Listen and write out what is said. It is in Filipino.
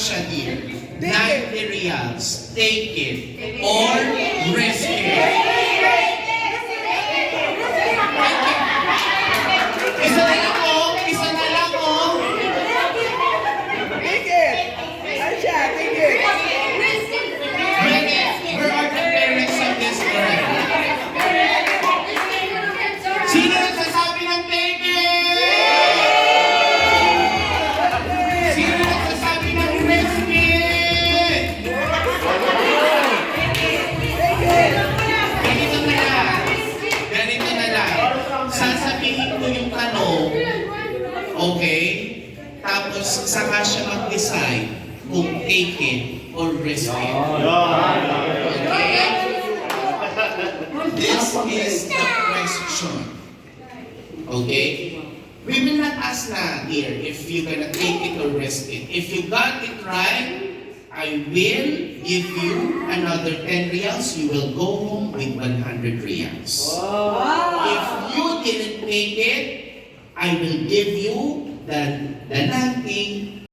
Kasha dear. 90 reals. Take it or risk it. Isa na lang oh. Isa na lang oh. Take it! Aisha, take it! Where are the parents of this girl? Sino nagsasabi ng take it? Sino nagsasabi ng risk it? Ganito na lang. Ganito na lang. Sasabihin ko yung tanong, okay? Tapos saka siya mag-decide kung take it or risk it. Okay? This is the question. Okay? We will not ask na, dear, if you're gonna take it or risk it. If you got it right, I will give you another 10 reals. You will go home with 100 reals. If you didn't take it, I will give you the 90